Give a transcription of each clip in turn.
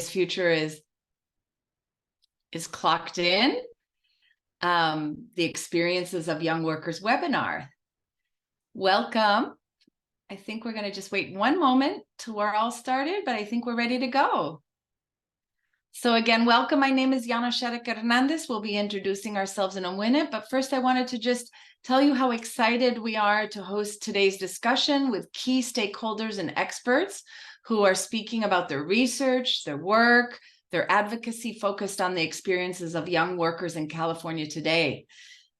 Future is clocked in. The Experiences of Young Workers webinar. Welcome. I think we're going to just wait one moment till we're all started, but I think we're ready to go. So again, welcome. My name is Janna Shadduck-Hernández. We'll be introducing ourselves in a minute, but first I wanted to just tell you how excited we are to host today's discussion with key stakeholders and experts who are speaking about their research, their work, their advocacy focused on the experiences of young workers in California today.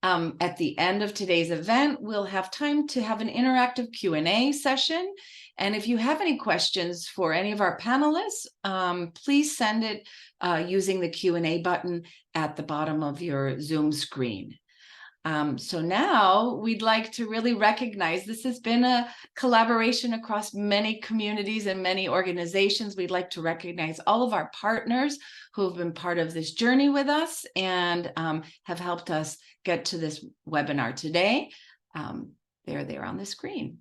At the end of today's event, we'll have time to have an interactive Q&A session. And if you have any questions for any of our panelists, please send it using the Q&A button at the bottom of your Zoom screen. So now we'd like to really recognize this has been a collaboration across many communities and many organizations. We'd like to recognize all of our partners who have been part of this journey with us and have helped us get to this webinar today. They're there on the screen.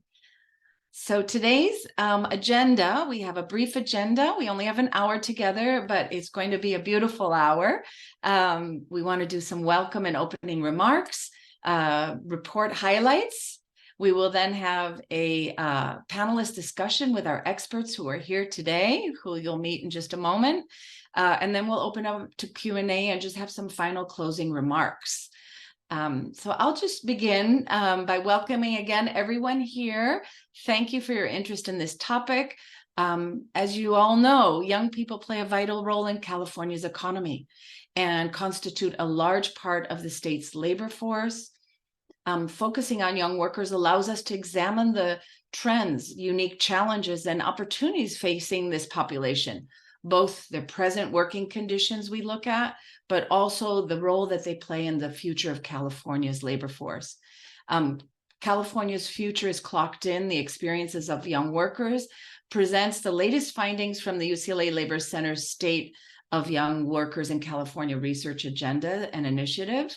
So today's agenda, we have a brief agenda. We only have an hour together, but it's going to be a beautiful hour. We want to do some welcome and opening remarks, report highlights. We will then have a panelist discussion with our experts who are here today, who you'll meet in just a moment. And then we'll open up to Q&A and just have some final closing remarks. So I'll just begin by welcoming again everyone here. Thank you for your interest in this topic. As you all know, young people play a vital role in California's economy and constitute a large part of the state's labor force. Focusing on young workers allows us to examine the trends, unique challenges, and opportunities facing this population, both the present working conditions we look at, but also the role that they play in the future of California's labor force. California's Future is Clocked In, the Experiences of Young Workers, presents the latest findings from the UCLA Labor Center's State of Young Workers in California Research Agenda and Initiative.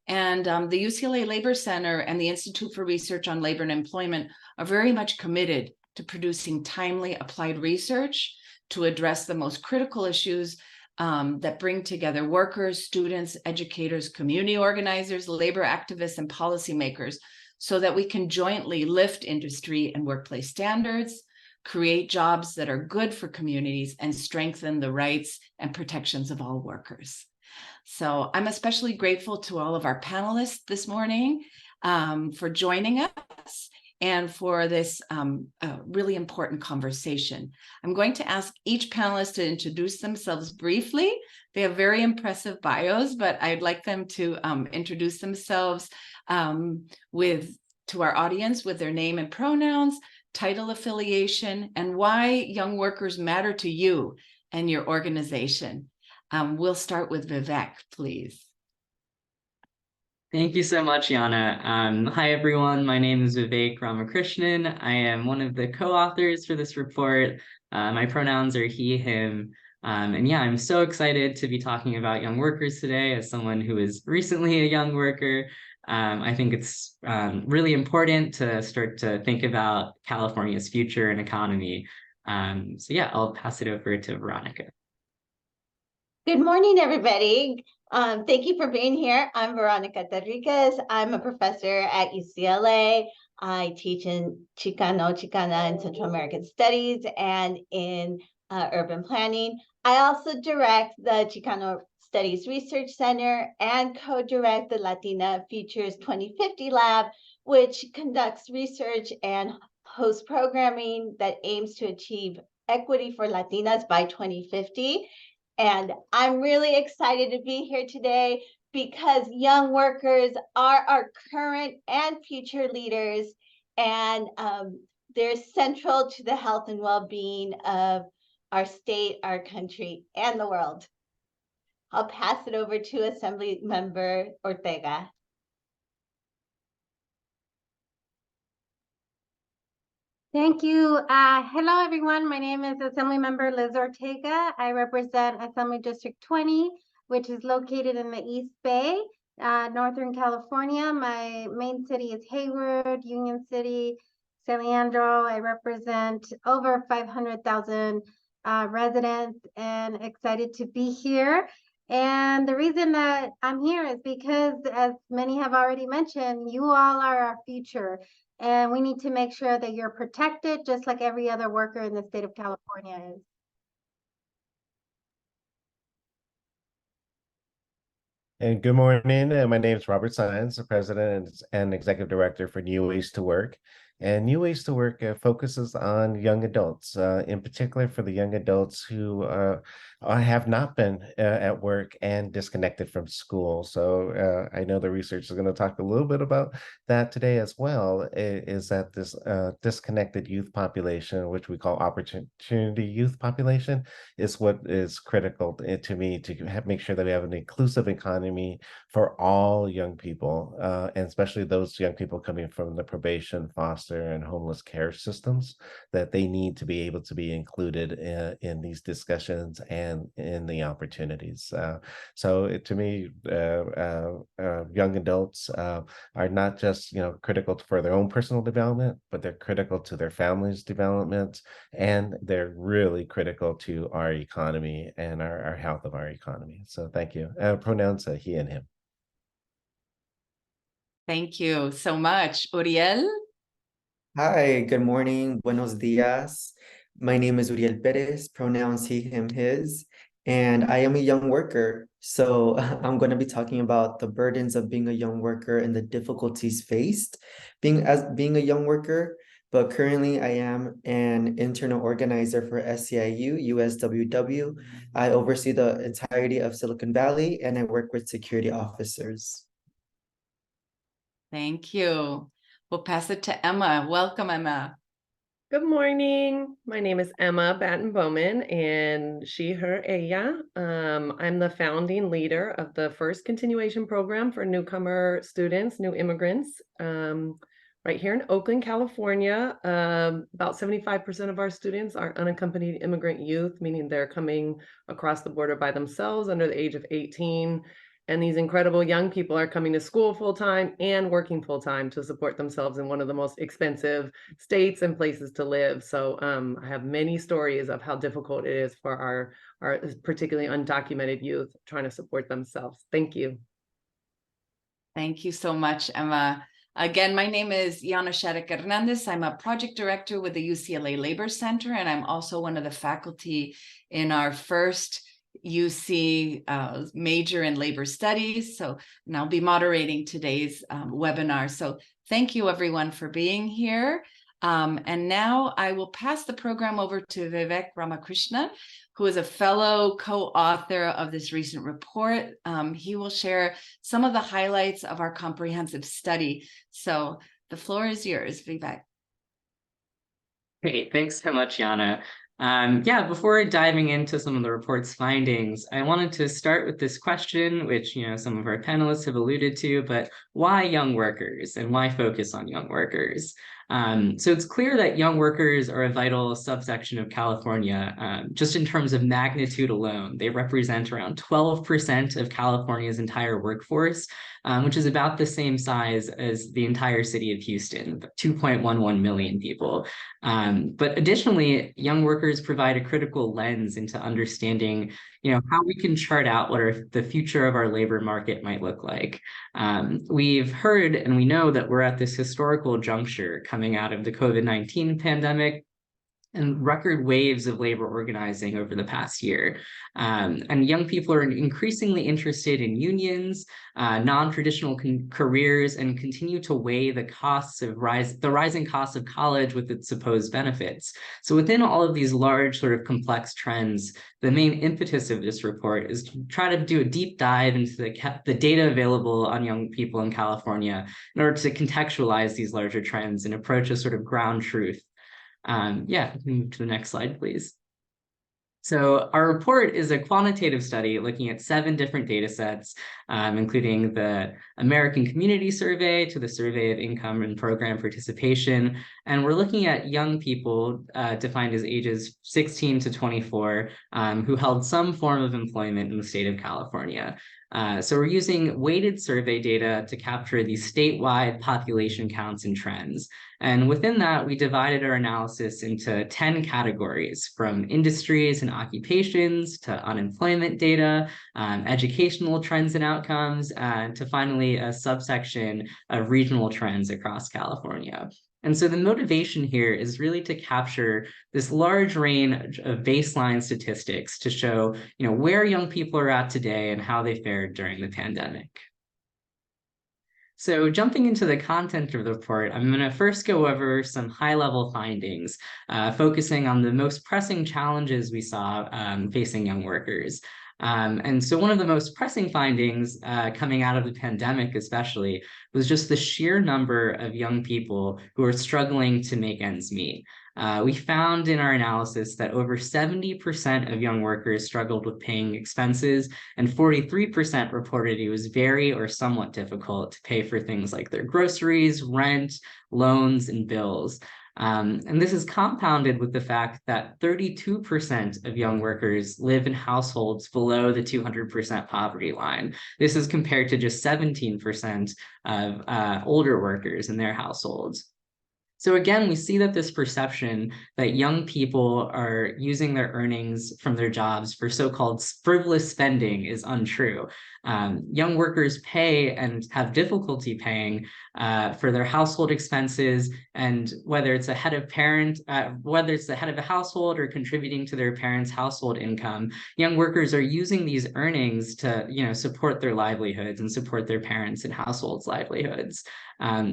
And the UCLA Labor Center and the Institute for Research on Labor and Employment are very much committed to producing timely applied research to address the most critical issues that bring together workers, students, educators, community organizers, labor activists, and policymakers so that we can jointly lift industry and workplace standards, create jobs that are good for communities, and strengthen the rights and protections of all workers. So I'm especially grateful to all of our panelists this morning for joining us and for this really important conversation. I'm going to ask each panelist to introduce themselves briefly. They have very impressive bios, but I'd like them to introduce themselves to our audience with their name and pronouns, title affiliation, and why young workers matter to you and your organization. We'll start with Vivek, please. Thank you so much, Janna. Hi, everyone. My name is Vivek Ramakrishnan. I am one of the co-authors for this report. My pronouns are he, him. And yeah, I'm so excited to be talking about young workers today as someone who is recently a young worker. I think it's really important to start to think about California's future and economy. So yeah, I'll pass it over to Veronica. Good morning, everybody. Thank you for being here. I'm Veronica Terriquez. I'm a professor at UCLA. I teach in Chicana, and Central American Studies and in urban planning. I also direct the Chicano Studies Research Center and co-direct the Latina Futures 2050 Lab, which conducts research and hosts programming that aims to achieve equity for Latinas by 2050. And I'm really excited to be here today because young workers are our current and future leaders, and they're central to the health and well-being of our state, our country, and the world. I'll pass it over to Assemblymember Ortega. Thank you. Hello, everyone. My name is Assemblymember Liz Ortega. I represent Assembly District 20, which is located in the East Bay, Northern California. My main city is Hayward, Union City, San Leandro. I represent over 500,000 residents, and excited to be here. And the reason that I'm here is because, as many have already mentioned, you all are our future. And we need to make sure that you're protected just like every other worker in the state of California is. And good morning. My name is Robert Sainz, the president and executive director for New Ways to Work. And New Ways to Work focuses on young adults, in particular for the young adults who have not been at work and disconnected from school. So I know the research is going to talk a little bit about that today as well, is that this disconnected youth population, which we call opportunity youth population, is what is critical to me to make sure that we have an inclusive economy for all young people, and especially those young people coming from the probation, foster, and homeless care systems, that they need to be able to be included in these discussions and in the opportunities. So to me, young adults are not just critical for their own personal development, but they're critical to their family's development, and they're really critical to our economy and our health of our economy. So thank you. Pronouns he and him. Thank you so much. Uriel? Hi, good morning. Buenos dias. My name is Uriel Perez, pronouns he, him, his, and I am a young worker. So I'm going to be talking about the burdens of being a young worker and the difficulties faced being a young worker. But currently I am an internal organizer for SEIU, USWW. I oversee the entirety of Silicon Valley, and I work with security officers. Thank you. We'll pass it to Emma. Welcome, Emma. Good morning. My name is Emma Batten-Bowman, and she, her, ella. I'm the founding leader of the first continuation program for newcomer students, new immigrants, right here in Oakland, California. About 75% of our students are unaccompanied immigrant youth, meaning they're coming across the border by themselves under the age of 18. And these incredible young people are coming to school full-time and working full-time to support themselves in one of the most expensive states and places to live. So I have many stories of how difficult it is for our particularly undocumented youth trying to support themselves. Thank you. Thank you so much, Emma. Again, my name is Janna Shadduck-Hernández. I'm a project director with the UCLA Labor Center, and I'm also one of the faculty in our first UC major in labor studies. And I'll be moderating today's webinar. So thank you everyone for being here. And now I will pass the program over to Vivek Ramakrishnan, who is a fellow co-author of this recent report. He will share some of the highlights of our comprehensive study. So the floor is yours, Vivek. Great, thanks so much, Janna. Before diving into some of the report's findings, I wanted to start with this question, which some of our panelists have alluded to, but why young workers and why focus on young workers? So it's clear that young workers are a vital subsection of California. Just in terms of magnitude alone, they represent around 12% of California's entire workforce, which is about the same size as the entire city of Houston, 2.11 million people. But additionally, young workers provide a critical lens into understanding how we can chart out what the future of our labor market might look like. We've heard and we know that we're at this historical juncture coming out of the COVID-19 pandemic and record waves of labor organizing over the past year. And young people are increasingly interested in unions, non-traditional careers, and continue to weigh the rising costs of college with its supposed benefits. So within all of these large sort of complex trends, the main impetus of this report is to try to do a deep dive into the data available on young people in California in order to contextualize these larger trends and approach a sort of ground truth. Move to the next slide, please. So our report is a quantitative study looking at 7 different data sets, including the American Community Survey to the Survey of Income and Program Participation, And we're looking at young people defined as ages 16 to 24 who held some form of employment in the state of California. So we're using weighted survey data to capture these statewide population counts and trends. And within that, we divided our analysis into 10 categories, from industries and occupations to unemployment data, educational trends and outcomes, to finally a subsection of regional trends across California. And so the motivation here is really to capture this large range of baseline statistics to show, where young people are at today and how they fared during the pandemic. So jumping into the content of the report, I'm going to first go over some high-level findings, focusing on the most pressing challenges we saw facing young workers. And so one of the most pressing findings coming out of the pandemic especially was just the sheer number of young people who are struggling to make ends meet. We found in our analysis that over 70% of young workers struggled with paying expenses, and 43% reported it was very or somewhat difficult to pay for things like their groceries, rent, loans, and bills. And this is compounded with the fact that 32% of young workers live in households below the 200% poverty line. This is compared to just 17% of older workers in their households. So again, we see that this perception that young people are using their earnings from their jobs for so-called frivolous spending is untrue. Young workers pay and have difficulty paying for their household expenses, and whether it's the head of a household or contributing to their parents' household income, young workers are using these earnings to support their livelihoods and support their parents' and households' livelihoods.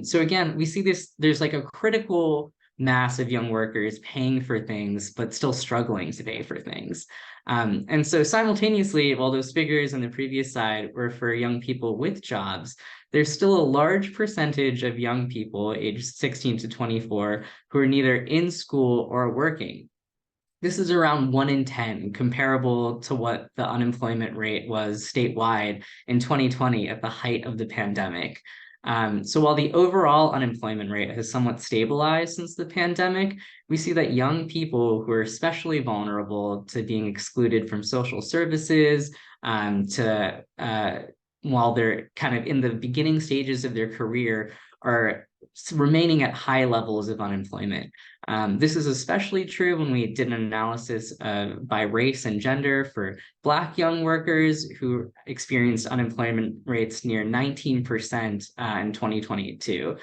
So again, we see there's like a critical mass of young workers paying for things, but still struggling to pay for things. And so simultaneously, while those figures on the previous slide were for young people with jobs, there's still a large percentage of young people aged 16 to 24 who are neither in school or working. This is around 1 in 10, comparable to what the unemployment rate was statewide in 2020 at the height of the pandemic. So while the overall unemployment rate has somewhat stabilized since the pandemic, we see that young people who are especially vulnerable to being excluded from social services, while they're kind of in the beginning stages of their career, are remaining at high levels of unemployment. This is especially true when we did an analysis by race and gender for Black young workers who experienced unemployment rates near 19% in 2022.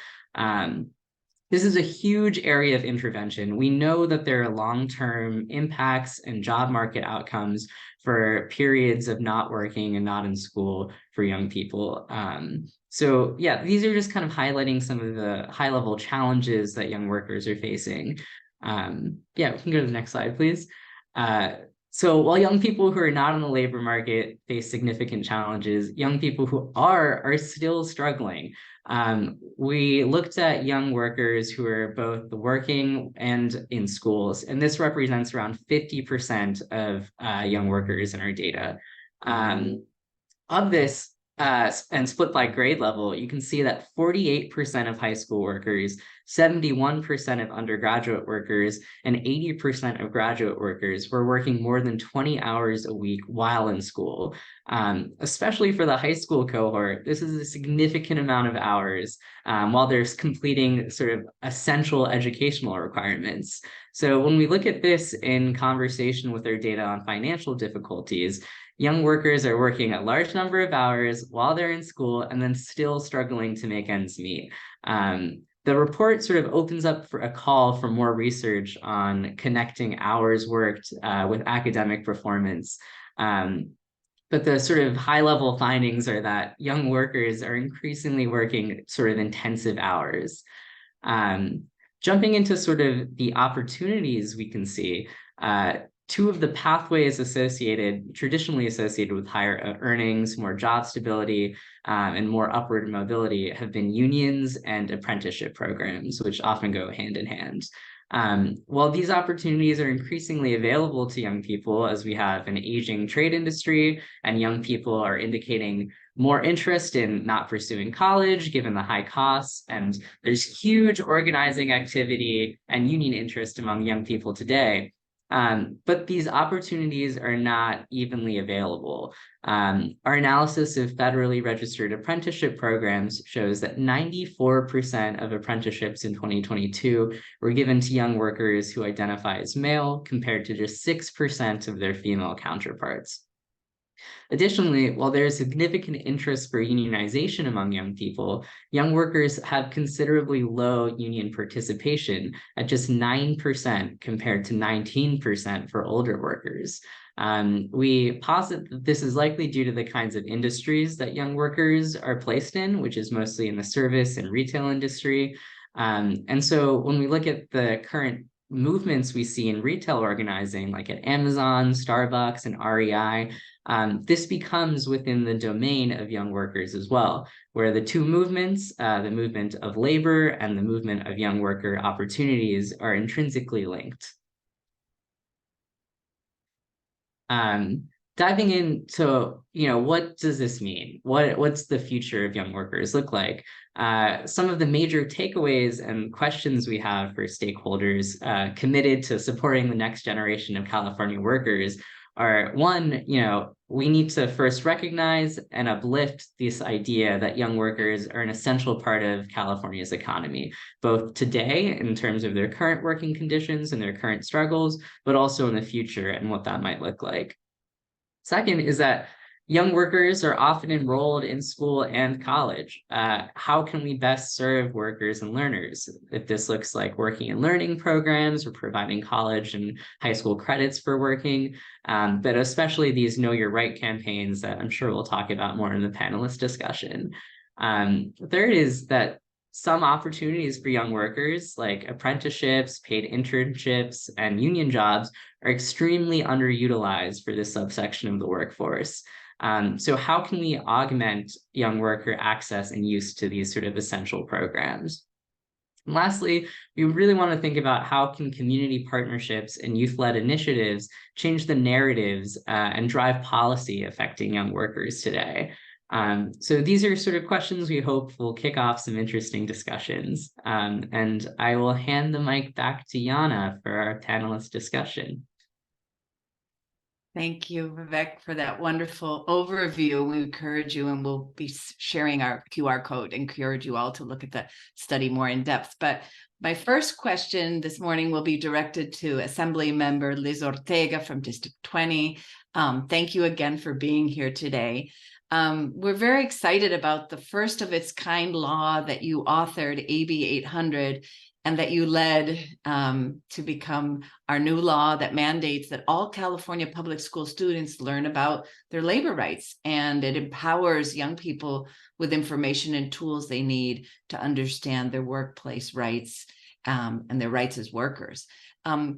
This is a huge area of intervention. We know that there are long-term impacts and job market outcomes for periods of not working and not in school for young people. So yeah, these are just kind of highlighting some of the high-level challenges that young workers are facing. Yeah, we can go to the next slide, please. So while young people who are not in the labor market face significant challenges, young people who are still struggling. We looked at young workers who are both working and in schools, and this represents around 50% of young workers in our data. Of this, and split by grade level, you can see that 48% of high school workers, 71% of undergraduate workers, and 80% of graduate workers were working more than 20 hours a week while in school. Especially for the high school cohort, this is a significant amount of hours while they're completing sort of essential educational requirements. So when we look at this in conversation with our data on financial difficulties, young workers are working a large number of hours while they're in school and then still struggling to make ends meet. The report sort of opens up for a call for more research on connecting hours worked with academic performance. But the sort of high-level findings are that young workers are increasingly working sort of intensive hours. Jumping into sort of the opportunities we can see, two of the pathways traditionally associated with higher earnings, more job stability, and more upward mobility have been unions and apprenticeship programs, which often go hand in hand. While these opportunities are increasingly available to young people, as we have an aging trade industry and young people are indicating more interest in not pursuing college given the high costs, and there's huge organizing activity and union interest among young people today. But these opportunities are not evenly available. Our analysis of federally registered apprenticeship programs shows that 94% of apprenticeships in 2022 were given to young workers who identify as male, compared to just 6% of their female counterparts. Additionally, while there is significant interest for unionization among young people, young workers have considerably low union participation at just 9% compared to 19% for older workers. We posit that this is likely due to the kinds of industries that young workers are placed in, which is mostly in the service and retail industry. And so when we look at the current movements we see in retail organizing, like at Amazon, Starbucks, and REI, this becomes within the domain of young workers as well, where the two movements, the movement of labor and the movement of young worker opportunities, are intrinsically linked. Diving into, what does this mean? What's the future of young workers look like? Some of the major takeaways and questions we have for stakeholders committed to supporting the next generation of California workers are, one, we need to first recognize and uplift this idea that young workers are an essential part of California's economy, both today in terms of their current working conditions and their current struggles, but also in the future and what that might look like. Second is that young workers are often enrolled in school and college. How can we best serve workers and learners? If this looks like working in learning programs or providing college and high school credits for working, but especially these Know Your Right campaigns that I'm sure we'll talk about more in the panelist discussion. Third is that some opportunities for young workers, like apprenticeships, paid internships, and union jobs, are extremely underutilized for this subsection of the workforce. So how can we augment young worker access and use to these sort of essential programs? And lastly, we really want to think about how can community partnerships and youth-led initiatives change the narratives and drive policy affecting young workers today. So these are sort of questions we hope will kick off some interesting discussions. And I will hand the mic back to Janna for our panelist discussion. Thank you, Vivek, for that wonderful overview. We encourage you, and we'll be sharing our QR code, encourage you all to look at the study more in depth. But my first question this morning will be directed to Assemblymember Liz Ortega from District 20. Thank you again for being here today. We're very excited about the first of its kind law that you authored, AB 800, and that you led to become our new law that mandates that all California public school students learn about their labor rights, and it empowers young people with information and tools they need to understand their workplace rights and their rights as workers.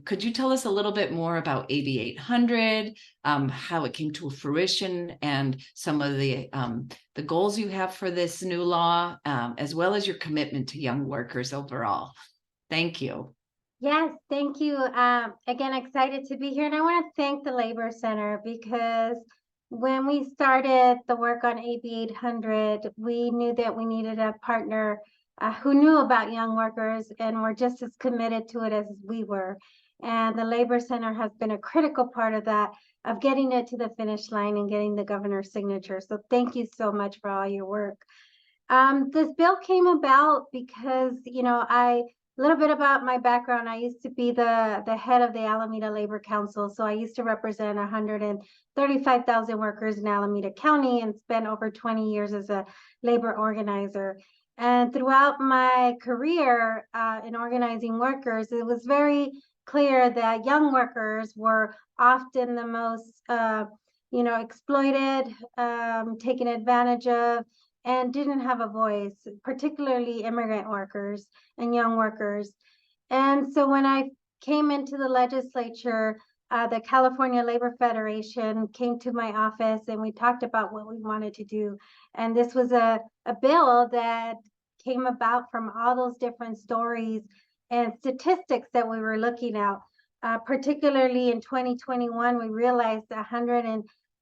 Could you tell us a little bit more about AB 800, how it came to fruition, and some of the goals you have for this new law, as well as your commitment to young workers overall? Thank you. Yes, thank you. Again, excited to be here. And I want to thank the Labor Center, because when we started the work on AB 800, we knew that we needed a partner who knew about young workers and were just as committed to it as we were. And the Labor Center has been a critical part of that, of getting it to the finish line and getting the governor's signature. So thank you so much for all your work. This bill came about because, a little bit about my background. I used to be the head of the Alameda Labor Council. So I used to represent 135,000 workers in Alameda County and spent over 20 years as a labor organizer. And throughout my career in organizing workers, it was very clear that young workers were often the most, exploited, taken advantage of, and didn't have a voice, particularly immigrant workers and young workers. And so when I came into the legislature, the California Labor Federation came to my office and we talked about what we wanted to do. And this was a bill that came about from all those different stories and statistics that we were looking at. Particularly in 2021, we realized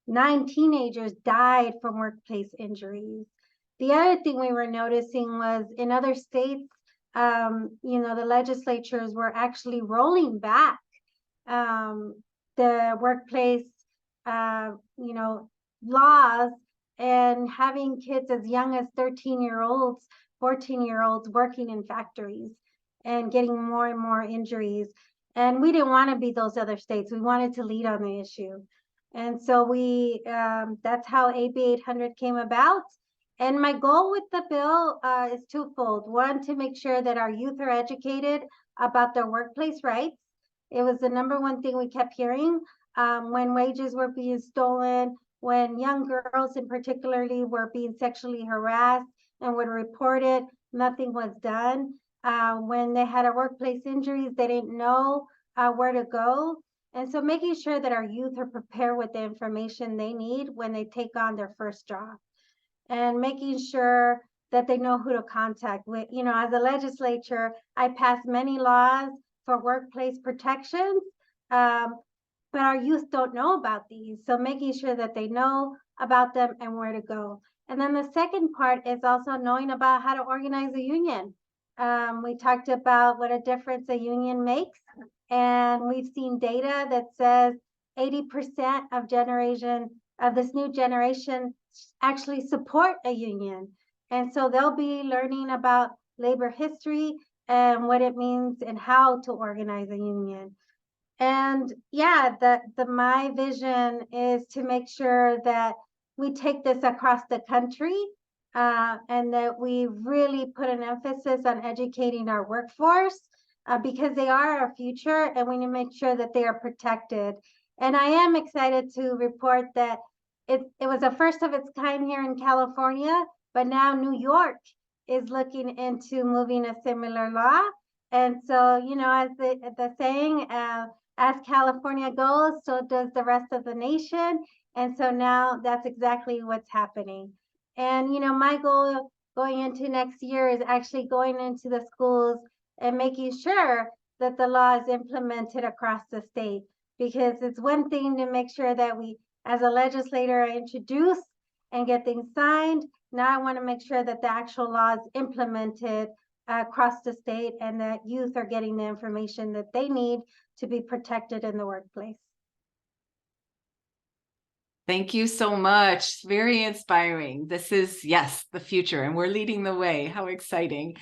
9 teenagers died from workplace injuries. The other thing we were noticing was in other states, the legislatures were actually rolling back the workplace, laws, and having kids as young as 13-year-olds, 14-year-olds working in factories and getting more and more injuries. And we didn't want to be those other states. We wanted to lead on the issue. And so that's how AB 800 came about. And my goal with the bill is twofold. One, to make sure that our youth are educated about their workplace rights. It was the number one thing we kept hearing when wages were being stolen, when young girls in particularly were being sexually harassed and would report it, nothing was done. When they had a workplace injuries, they didn't know where to go. And so making sure that our youth are prepared with the information they need when they take on their first job, and making sure that they know who to contact. As a legislature, I passed many laws for workplace protections, but our youth don't know about these. So making sure that they know about them and where to go. And then the second part is also knowing about how to organize a union. We talked about what a difference a union makes, and we've seen data that says 80% of this new generation actually support a union. And so they'll be learning about labor history and what it means and how to organize a union. And yeah, my vision is to make sure that we take this across the country, and that we really put an emphasis on educating our workforce, because they are our future, and we need to make sure that they are protected. And I am excited to report that it was a first of its kind here in California, but now New York is looking into moving a similar law. And so, as the saying, as California goes, so does the rest of the nation. And so now that's exactly what's happening. And, my goal going into next year is actually going into the schools and making sure that the law is implemented across the state, because it's one thing to make sure that we, as a legislator, introduce and get things signed. Now I want to make sure that the actual law is implemented across the state, and that youth are getting the information that they need to be protected in the workplace. Thank you so much. Very inspiring. This is, yes, the future, and we're leading the way. How exciting.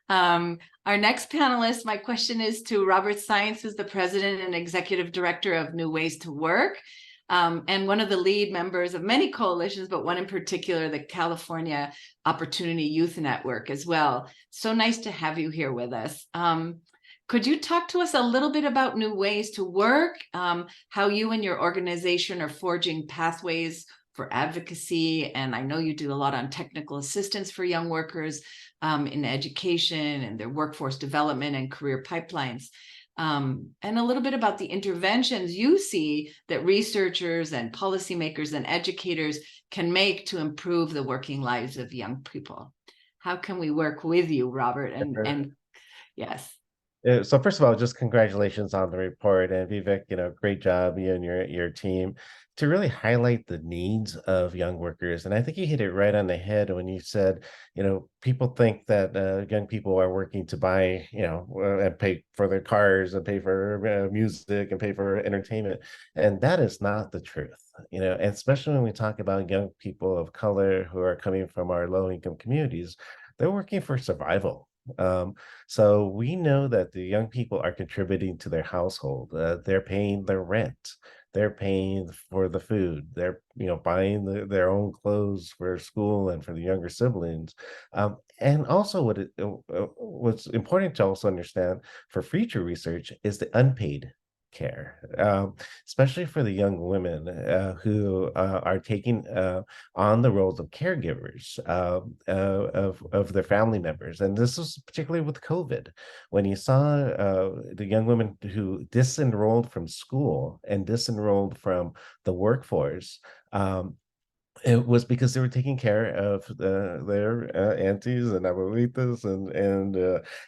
Our next panelist, my question is to Robert Sainz, who's the president and executive director of New Ways to Work, and one of the lead members of many coalitions, but one in particular, the California Opportunity Youth Network as well. So nice to have you here with us. Could you talk to us a little bit about New Ways to Work, how you and your organization are forging pathways for advocacy? And I know you do a lot on technical assistance for young workers in education and their workforce development and career pipelines. And a little bit about the interventions you see that researchers and policymakers and educators can make to improve the working lives of young people. How can we work with you, Robert? And yes. So first of all, just congratulations on the report, and Vivek, great job, you and your team, to really highlight the needs of young workers. And I think you hit it right on the head when you said, people think that young people are working to buy, and pay for their cars and pay for music and pay for entertainment. And that is not the truth, and especially when we talk about young people of color who are coming from our low-income communities, they're working for survival. So we know that the young people are contributing to their household. They're paying their rent. They're paying for the food. They're, buying their own clothes for school and for the younger siblings. And also what's important to also understand for future research is the unpaid care, especially for the young women who are taking on the roles of caregivers of their family members. And this was particularly with COVID, when you saw the young women who disenrolled from school and disenrolled from the workforce. It was because they were taking care of their aunties and abuelitas,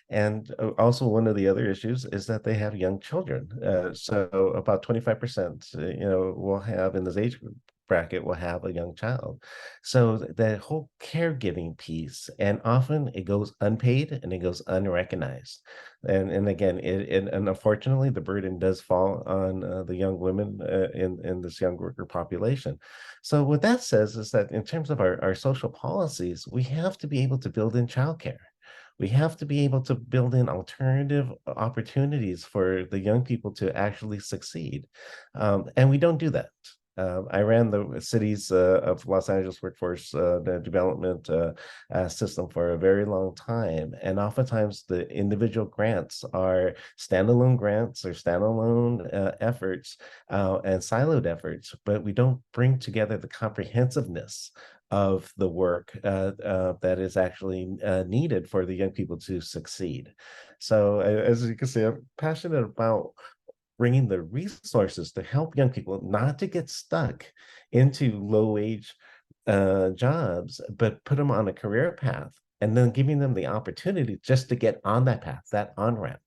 and also one of the other issues is that they have young children. So about 25%, will have in this age group bracket will have a young child. So the whole caregiving piece, and often it goes unpaid and it goes unrecognized. And again, and unfortunately, the burden does fall on the young women in this young worker population. So what that says is that in terms of our social policies, we have to be able to build in childcare. We have to be able to build in alternative opportunities for the young people to actually succeed. And we don't do that. I ran the city's of Los Angeles workforce the development system for a very long time. And oftentimes the individual grants are standalone grants or standalone efforts and siloed efforts, but we don't bring together the comprehensiveness of the work that is actually needed for the young people to succeed. So as you can see, I'm passionate about bringing the resources to help young people not to get stuck into low-wage jobs, but put them on a career path and then giving them the opportunity just to get on that path, that on-ramp.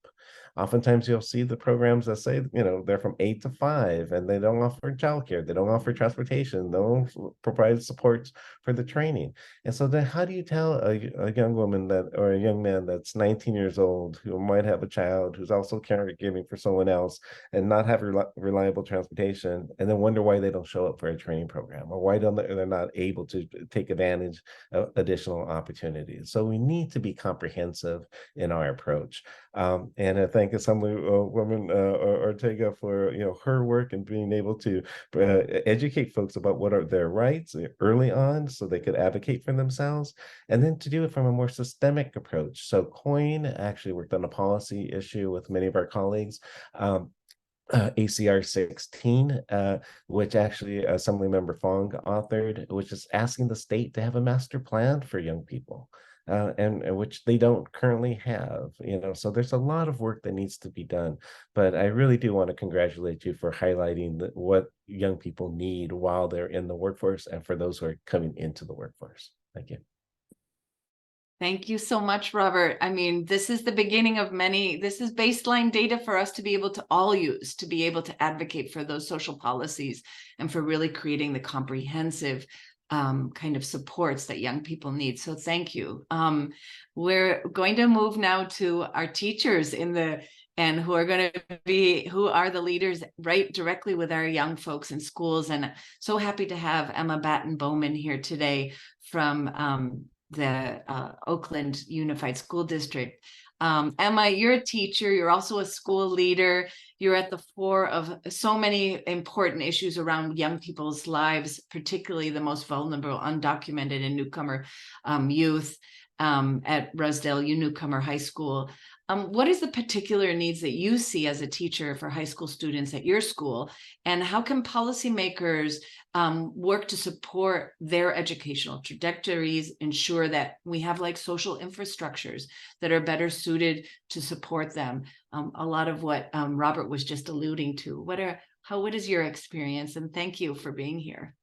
Oftentimes you'll see the programs that say, they're from 8 to 5 and they don't offer childcare, they don't offer transportation, they don't provide supports for the training. And so then how do you tell a young woman or a young man that's 19 years old who might have a child who's also caregiving for someone else and not have reliable transportation, and then wonder why they don't show up for a training program or why they're not able to take advantage of additional opportunities? So we need to be comprehensive in our approach. And I thank Assemblywoman Ortega for her work and being able to educate folks about what are their rights early on so they could advocate for themselves, and then to do it from a more systemic approach. So COIN actually worked on a policy issue with many of our colleagues. ACR 16, which actually Assemblymember Fong authored, which is asking the state to have a master plan for young people. And which they don't currently have, so there's a lot of work that needs to be done. But I really do want to congratulate you for highlighting what young people need while they're in the workforce and for those who are coming into the workforce. Thank you. Thank you so much, Robert. I mean, this is the beginning of many. This is baseline data for us to be able to all use, to be able to advocate for those social policies and for really creating the comprehensive kind of supports that young people need. So thank you. We're going to move now to our teachers who are the leaders right directly with our young folks in schools. And so happy to have Emma Batten-Bowman here today from the Oakland Unified School District. Emma, you're a teacher, you're also a school leader, you're at the fore of so many important issues around young people's lives, particularly the most vulnerable, undocumented and newcomer youth at Rosedale Newcomer High School. What is the particular needs that you see as a teacher for high school students at your school? And how can policymakers work to support their educational trajectories, ensure that we have social infrastructures that are better suited to support them? A lot of what Robert was just alluding to. What is your experience? And thank you for being here.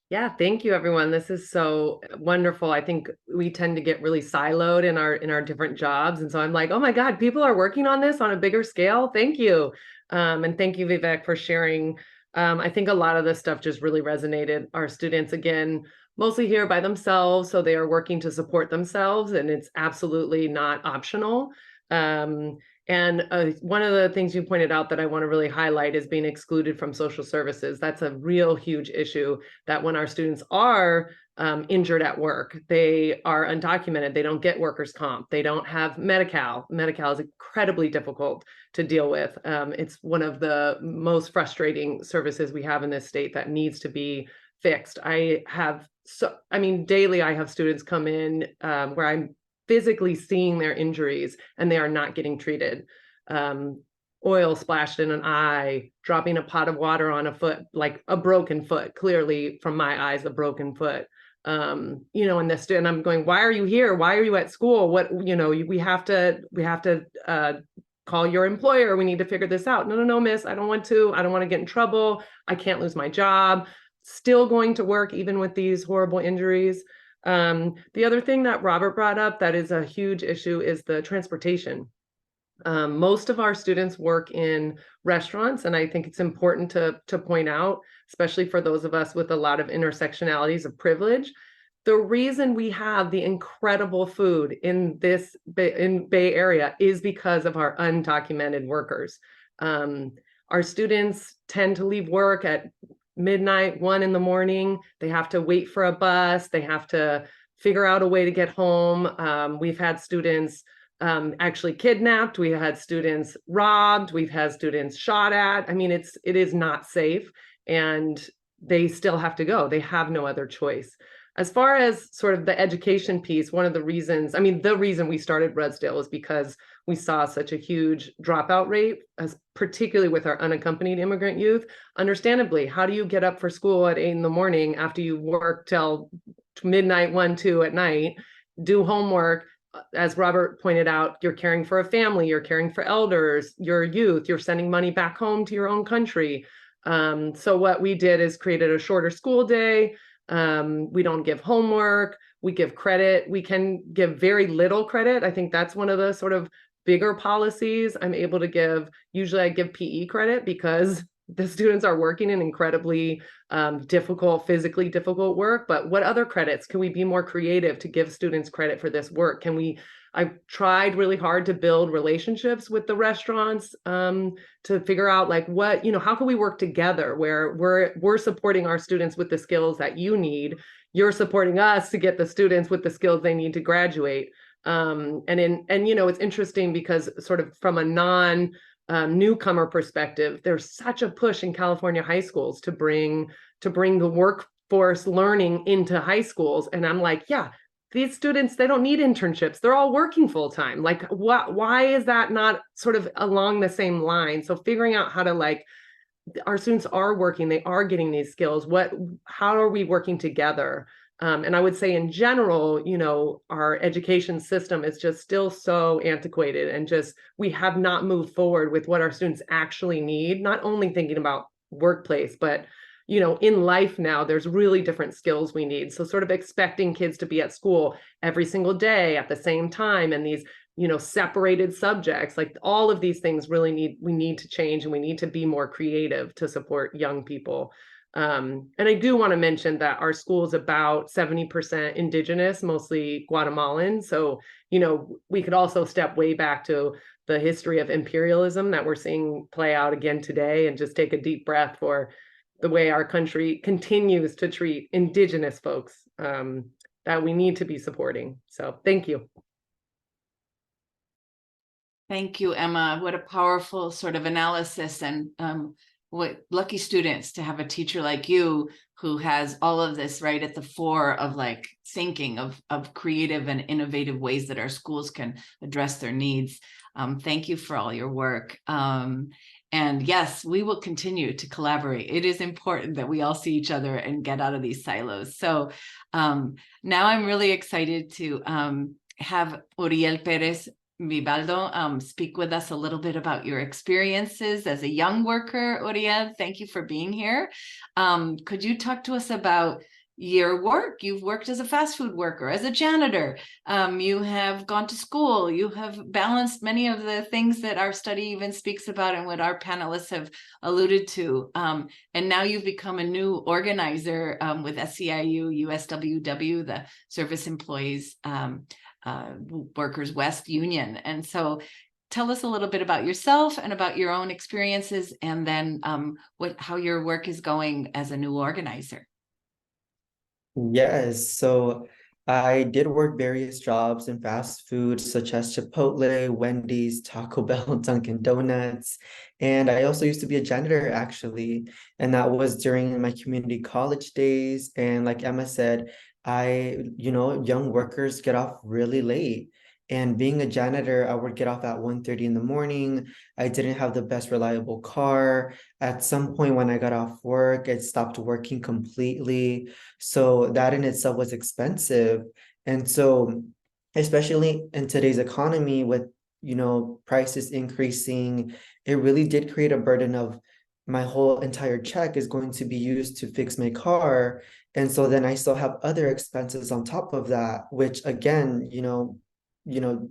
Yeah, thank you, everyone. This is so wonderful. I think we tend to get really siloed in our different jobs. And so I'm like, oh my God, people are working on this on a bigger scale. Thank you. And thank you, Vivek, for sharing. I think a lot of this stuff just really resonated. Our students, again, mostly here by themselves. So they are working to support themselves, and it's absolutely not optional. And one of the things you pointed out that I want to really highlight is being excluded from social services. That's a real huge issue, that when our students are injured at work, they are undocumented, they don't get workers' comp, they don't have Medi-Cal. Medi-Cal is incredibly difficult to deal with. It's one of the most frustrating services we have in this state that needs to be fixed. Daily I have students come in where I'm physically seeing their injuries and they are not getting treated. Oil splashed in an eye, dropping a pot of water on a foot, like a broken foot, clearly from my eyes, a broken foot. And I'm going, why are you here? Why are you at school? We have to call your employer. We need to figure this out. No, miss, I don't want to get in trouble. I can't lose my job. Still going to work, even with these horrible injuries. The other thing that Robert brought up that is a huge issue is the transportation. Most of our students work in restaurants, and I think it's important to point out, especially for those of us with a lot of intersectionalities of privilege, the reason we have the incredible food in this Bay Area is because of our undocumented workers. Our students tend to leave work at midnight, 1 a.m. They have to wait for a bus. They have to figure out a way to get home. We've had students actually kidnapped. We had students robbed. We've had students shot at. I mean, it is not safe, and they still have to go. They have no other choice. As far as sort of the education piece, one of the reasons, I mean, the reason we started Rudsdale is because we saw such a huge dropout rate, as particularly with our unaccompanied immigrant youth. Understandably, how do you get up for school at 8 a.m. after you work till midnight, 1, 2 at night, do homework? As Robert pointed out, you're caring for a family, you're caring for elders, your youth, you're sending money back home to your own country. So what we did is created a shorter school day. We don't give homework, we give credit. We can give very little credit. I think that's one of the sort of bigger policies. I'm able to give, usually I give PE credit because the students are working in incredibly difficult, physically difficult work. But what other credits? Can we be more creative to give students credit for this work? I've tried really hard to build relationships with the restaurants to figure out like what, how can we work together where we're supporting our students with the skills that you need. You're supporting us to get the students with the skills they need to graduate. It's interesting because sort of from a newcomer perspective, there's such a push in California high schools to bring the workforce learning into high schools. And I'm like, yeah, these students, they don't need internships. They're all working full time. Like, why is that not sort of along the same line? So figuring out how to our students are working, they are getting these skills. How are we working together? And I would say in general, our education system is just still so antiquated and we have not moved forward with what our students actually need, not only thinking about workplace, but in life now, there's really different skills we need. So sort of expecting kids to be at school every single day at the same time, and these, separated subjects, like all of these things we need to change, and we need to be more creative to support young people. And I do want to mention that our school is about 70% indigenous, mostly Guatemalan. So, we could also step way back to the history of imperialism that we're seeing play out again today, and just take a deep breath for the way our country continues to treat indigenous folks that we need to be supporting. So thank you. Thank you, Emma. What a powerful sort of analysis, and what lucky students to have a teacher like you who has all of this right at the fore of thinking of creative and innovative ways that our schools can address their needs. Thank you for all your work. And yes, we will continue to collaborate. It is important that we all see each other and get out of these silos. So now I'm really excited to have Uriel Perez Vivaldo speak with us a little bit about your experiences as a young worker. Uriel, thank you for being here. Could you talk to us about your work? You've worked as a fast food worker, as a janitor. You have gone to school. You have balanced many of the things that our study even speaks about and what our panelists have alluded to. And now you've become a new organizer with SEIU, USWW, the Service Employees Workers West Union. And so tell us a little bit about yourself and about your own experiences, and then how your work is going as a new organizer. Yes, so I did work various jobs in fast food, such as Chipotle, Wendy's, Taco Bell, Dunkin' Donuts. And I also used to be a janitor, actually. And that was during my community college days. And like Emma said, young workers get off really late. And being a janitor, I would get off at 1:30 in the morning. I didn't have the best reliable car. At some point when I got off work, it stopped working completely. So that in itself was expensive. And so, especially in today's economy with, prices increasing, it really did create a burden of my whole entire check is going to be used to fix my car. And so then I still have other expenses on top of that, which again,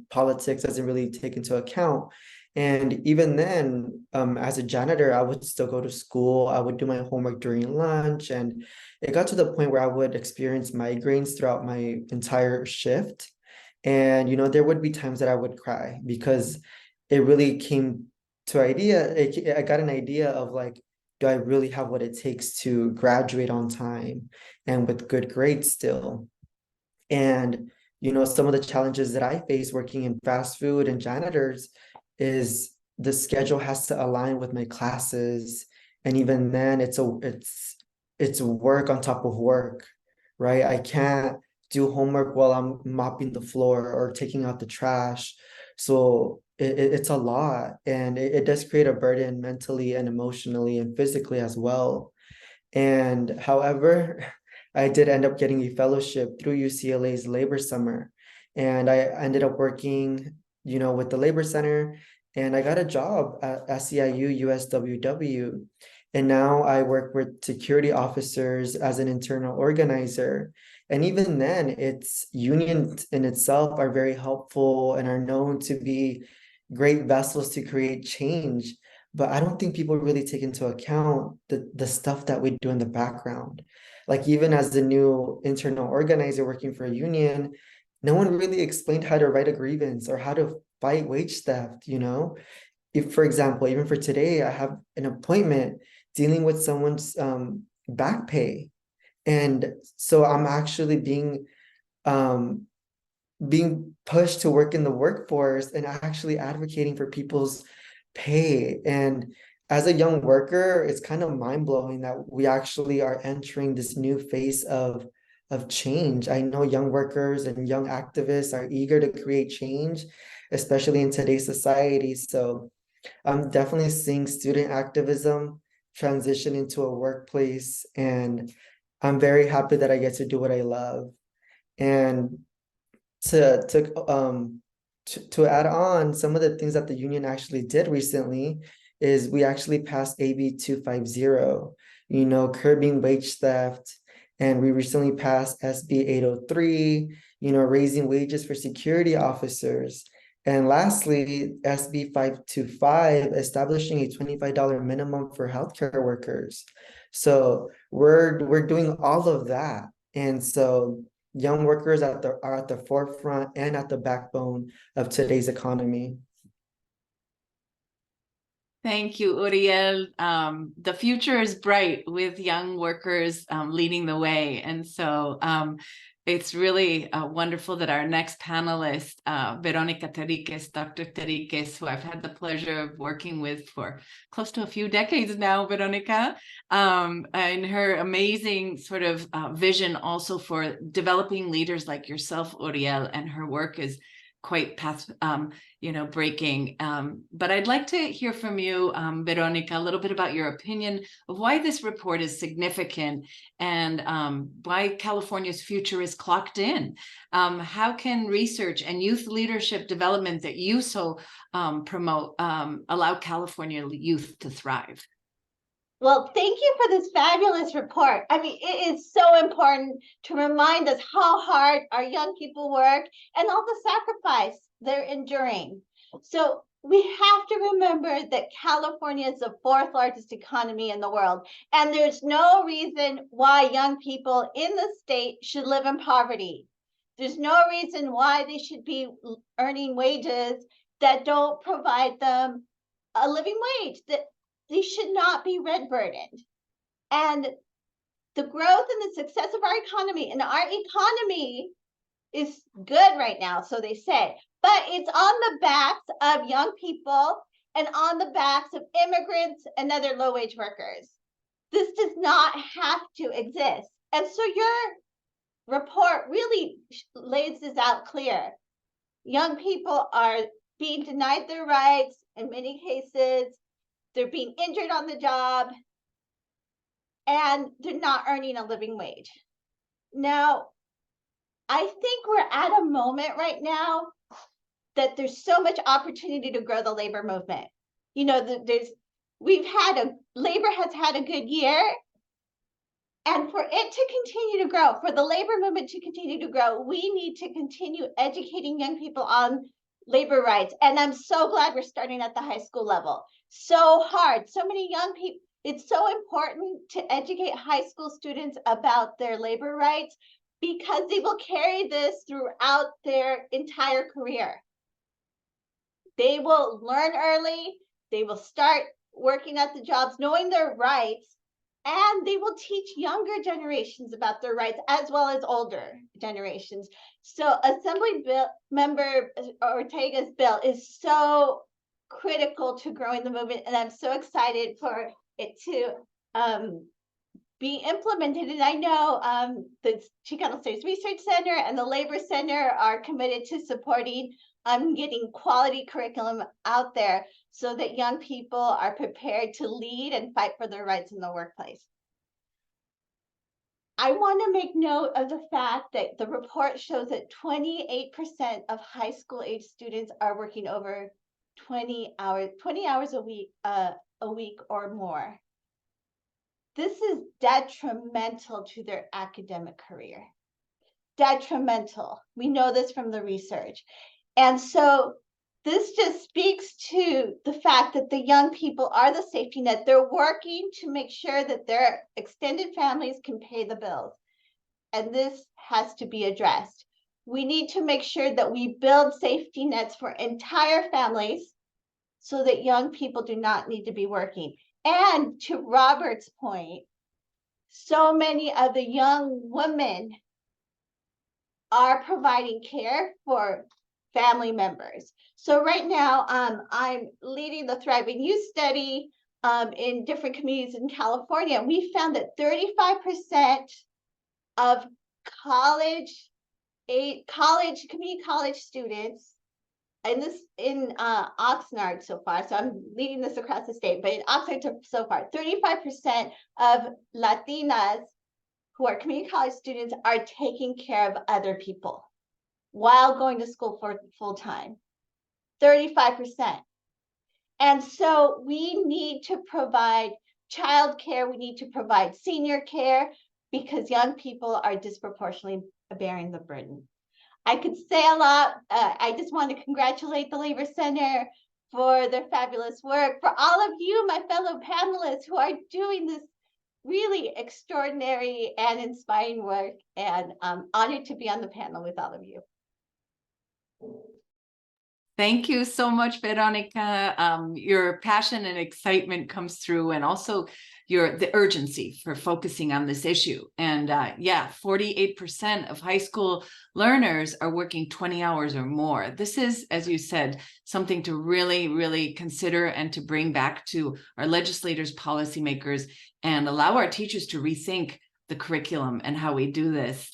politics doesn't really take into account. And even then, as a janitor, I would still go to school. I would do my homework during lunch. And it got to the point where I would experience migraines throughout my entire shift. And, there would be times that I would cry because it really came to I got an idea of like, do I really have what it takes to graduate on time and with good grades still? And, some of the challenges that I face working in fast food and janitors is the schedule has to align with my classes. And even then it's work on top of work, right? I can't do homework while I'm mopping the floor or taking out the trash. So it's a lot, and it does create a burden mentally and emotionally and physically as well. And however, I did end up getting a fellowship through UCLA's Labor Summer. And I ended up working, with the Labor Center, and I got a job at SEIU USWW. And now I work with security officers as an internal organizer. And even then, it's unions in itself are very helpful and are known to be great vessels to create change. But I don't think people really take into account the stuff that we do in the background. Like even as the new internal organizer working for a union, no one really explained how to write a grievance or how to fight wage theft, If, for example, even for today, I have an appointment dealing with someone's back pay. And so I'm actually being pushed to work in the workforce and actually advocating for people's pay. And as a young worker, it's kind of mind-blowing that we actually are entering this new phase of change. I know young workers and young activists are eager to create change, especially in today's society. So I'm definitely seeing student activism transition into a workplace, and I'm very happy that I get to do what I love. And to add on, some of the things that the union actually did recently is we actually passed AB 250, curbing wage theft. And we recently passed SB 803, raising wages for security officers. And lastly, SB 525, establishing a $25 minimum for healthcare workers. So we're doing all of that. And so young workers are at the forefront and at the backbone of today's economy. Thank you, Uriel. The future is bright with young workers leading the way. And so it's really wonderful that our next panelist, Veronica Terriquez, Dr. Terriquez, who I've had the pleasure of working with for close to a few decades now, Veronica, and her amazing sort of vision also for developing leaders like yourself, Uriel, and her work is quite path, breaking. But I'd like to hear from you, Veronica, a little bit about your opinion of why this report is significant and why California's future is clocked in. How can research and youth leadership development that you so promote allow California youth to thrive? Well, thank you for this fabulous report. I mean, it is so important to remind us how hard our young people work and all the sacrifice they're enduring. So we have to remember that California is the fourth largest economy in the world, and there's no reason why young people in the state should live in poverty. There's no reason why they should be earning wages that don't provide them a living wage. That they should not be rent burdened. And the growth and the success of our economy, and our economy is good right now, so they say, but it's on the backs of young people and on the backs of immigrants and other low-wage workers. This does not have to exist. And so your report really lays this out clear. Young people are being denied their rights in many cases. They're being injured on the job, and they're not earning a living wage. Now, I think we're at a moment right now that there's so much opportunity to grow the labor movement. Labor has had a good year, and for it to continue to grow, for the labor movement to continue to grow, we need to continue educating young people on labor rights. And I'm so glad we're starting at the high school level. So hard, so many young people. It's so important to educate high school students about their labor rights because they will carry this throughout their entire career. They will learn early, they will start working at the jobs, knowing their rights, and they will teach younger generations about their rights as well as older generations. So Assemblymember Ortega's bill is so critical to growing the movement, and I'm so excited for it to be implemented. And I know the Chicano Studies Research Center and the Labor Center are committed to supporting getting quality curriculum out there so that young people are prepared to lead and fight for their rights in the workplace. I want to make note of the fact that the report shows that 28% of high school age students are working over 20 hours a week or more. This is detrimental to their academic career. Detrimental. We know this from the research. And so this just speaks to the fact that the young people are the safety net. They're working to make sure that their extended families can pay the bills. And this has to be addressed. We need to make sure that we build safety nets for entire families so that young people do not need to be working. And to Robert's point, so many of the young women are providing care for family members. So right now, I'm leading the Thriving Youth Study in different communities in California. We found that 35% of community college students, and this in Oxnard so far, so I'm leading this across the state, but in Oxnard so far, 35% of Latinas who are community college students are taking care of other people while going to school for full time, 35%. And so we need to provide childcare, we need to provide senior care because young people are disproportionately bearing the burden. I could say a lot. I just want to congratulate the Labor Center for their fabulous work, for all of you, my fellow panelists who are doing this really extraordinary and inspiring work, and I'm honored to be on the panel with all of you. Thank you so much, Veronica. Your passion and excitement comes through, and also the urgency for focusing on this issue. And yeah, 48% of high school learners are working 20 hours or more. This is, as you said, something to really, really consider and to bring back to our legislators, policymakers, and allow our teachers to rethink the curriculum and how we do this.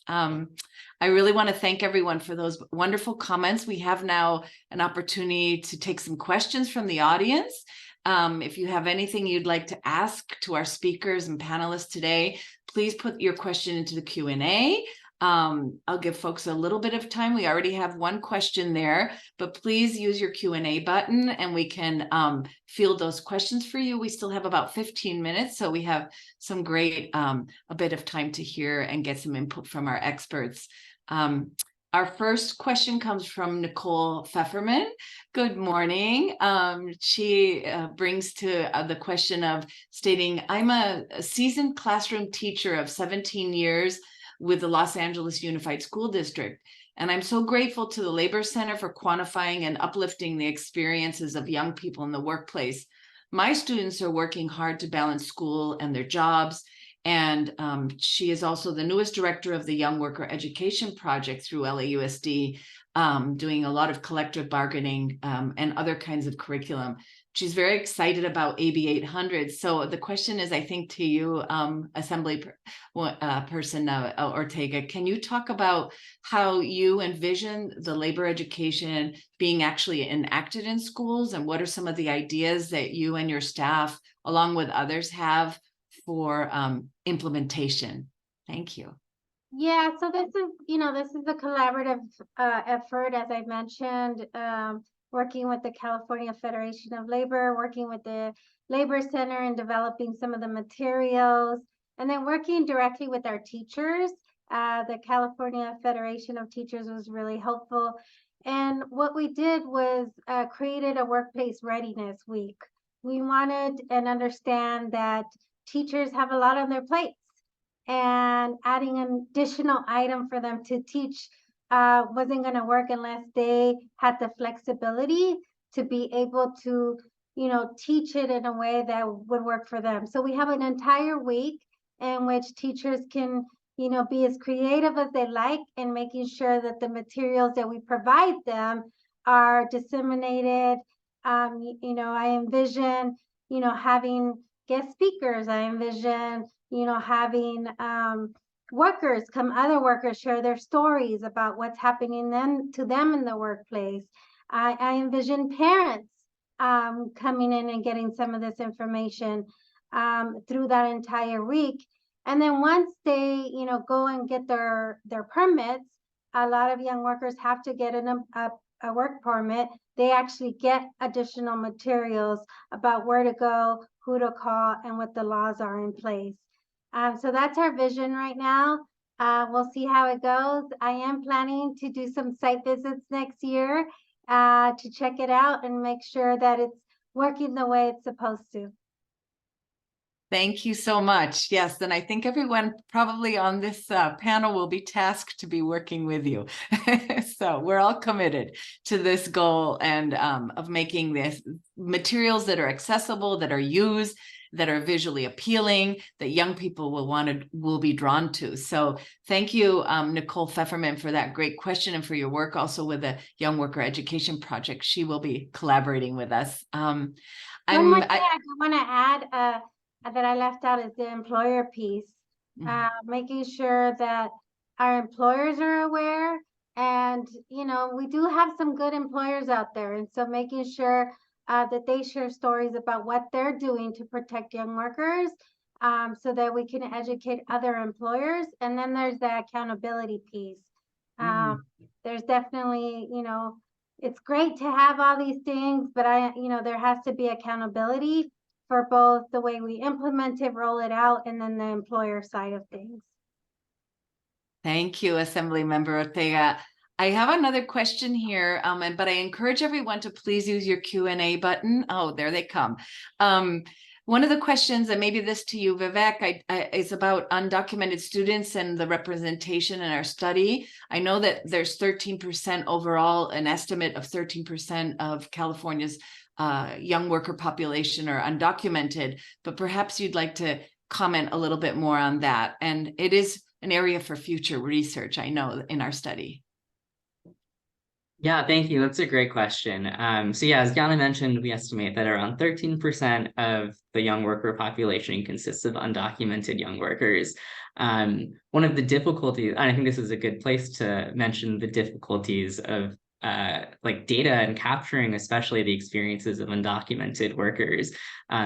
I really want to thank everyone for those wonderful comments. We have now an opportunity to take some questions from the audience. If you have anything you'd like to ask to our speakers and panelists today, please put your question into the Q&A. I'll give folks a little bit of time. We already have one question there, but please use your Q&A button and we can field those questions for you. We still have about 15 minutes, so we have some great, a bit of time to hear and get some input from our experts. Our first question comes from Nicole Pfefferman. Good morning. She brings to the question of stating, I'm a seasoned classroom teacher of 17 years with the Los Angeles Unified School District. And I'm so grateful to the Labor Center for quantifying and uplifting the experiences of young people in the workplace. My students are working hard to balance school and their jobs. And she is also the newest director of the Young Worker Education Project through LAUSD, doing a lot of collective bargaining and other kinds of curriculum. She's very excited about AB 800. So the question is, I think, to you, Assembly person Ortega, can you talk about how you envision the labor education being actually enacted in schools, and what are some of the ideas that you and your staff, along with others, have for implementation? Thank you. Yeah, so this is a collaborative effort, as I mentioned, working with the California Federation of Labor, working with the Labor Center and developing some of the materials, and then working directly with our teachers. The California Federation of Teachers was really helpful. And what we did was created a workplace readiness week. We wanted and understand that teachers have a lot on their plates, and adding an additional item for them to teach wasn't going to work unless they had the flexibility to be able to, teach it in a way that would work for them. So we have an entire week in which teachers can, be as creative as they like in making sure that the materials that we provide them are disseminated. I envision, having guest speakers. I envision, having other workers share their stories about what's happening to them in the workplace. I envision parents coming in and getting some of this information through that entire week. And then once they, go and get their permits, a lot of young workers have to get a work permit. They actually get additional materials about where to go, who to call, and what the laws are in place. So that's our vision right now. We'll see how it goes. I am planning to do some site visits next year to check it out and make sure that it's working the way it's supposed to. Thank you so much. Yes, and I think everyone probably on this panel will be tasked to be working with you. So we're all committed to this goal and of making this materials that are accessible, that are used, that are visually appealing, that young people will be drawn to. So thank you, Nicole Pfefferman, for that great question and for your work also with the Young Worker Education Project. She will be collaborating with us. One more thing I want to add that I left out is the employer piece, making sure that our employers are aware. And, we do have some good employers out there. And so making sure that they share stories about what they're doing to protect young workers so that we can educate other employers. And then there's the accountability piece. There's definitely, it's great to have all these things, but there has to be accountability for both the way we implement it, roll it out, and then the employer side of things. Thank you, Assemblymember Ortega. I have another question here, but I encourage everyone to please use your Q&A button. Oh, there they come. One of the questions, and maybe this to you, Vivek, is about undocumented students and the representation in our study. I know that there's 13% overall, an estimate of 13% of California's young worker population are undocumented, but perhaps you'd like to comment a little bit more on that. And it is an area for future research, I know, in our study. Yeah, thank you. That's a great question. So yeah, as Janna mentioned, we estimate that around 13% of the young worker population consists of undocumented young workers. One of the difficulties, and I think this is a good place to mention the difficulties of like data and capturing especially the experiences of undocumented workers,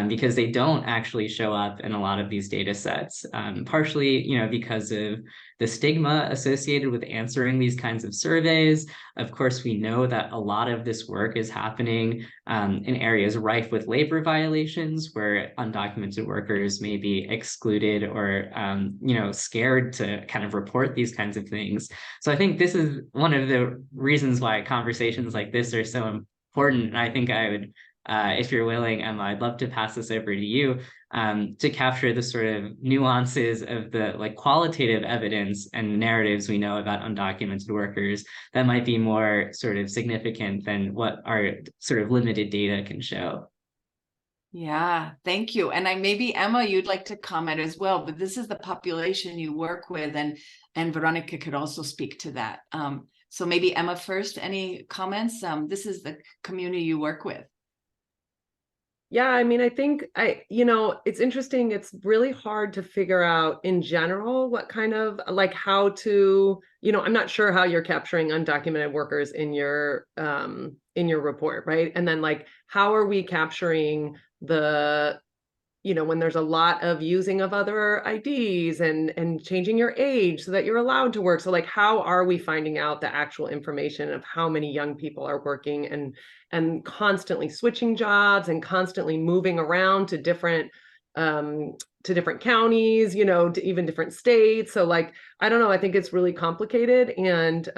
because they don't actually show up in a lot of these data sets, partially, because of the stigma associated with answering these kinds of surveys. Of course, we know that a lot of this work is happening in areas rife with labor violations where undocumented workers may be excluded or, scared to kind of report these kinds of things. So I think this is one of the reasons why conversations like this are so important. And I think I would, if you're willing, Emma, I'd love to pass this over to you to capture the sort of nuances of the qualitative evidence and narratives we know about undocumented workers that might be more sort of significant than what our sort of limited data can show. Yeah, thank you. And maybe Emma, you'd like to comment as well, but this is the population you work with, and Veronica could also speak to that. So maybe Emma first, any comments? This is the community you work with. Yeah, I mean, I think it's interesting. It's really hard to figure out in general what kind of how to, I'm not sure how you're capturing undocumented workers in your report, right? And then how are we capturing the, when there's a lot of using of other IDs and changing your age so that you're allowed to work. So how are we finding out the actual information of how many young people are working and constantly switching jobs and constantly moving around to different counties, to even different states. So I don't know, I think it's really complicated. And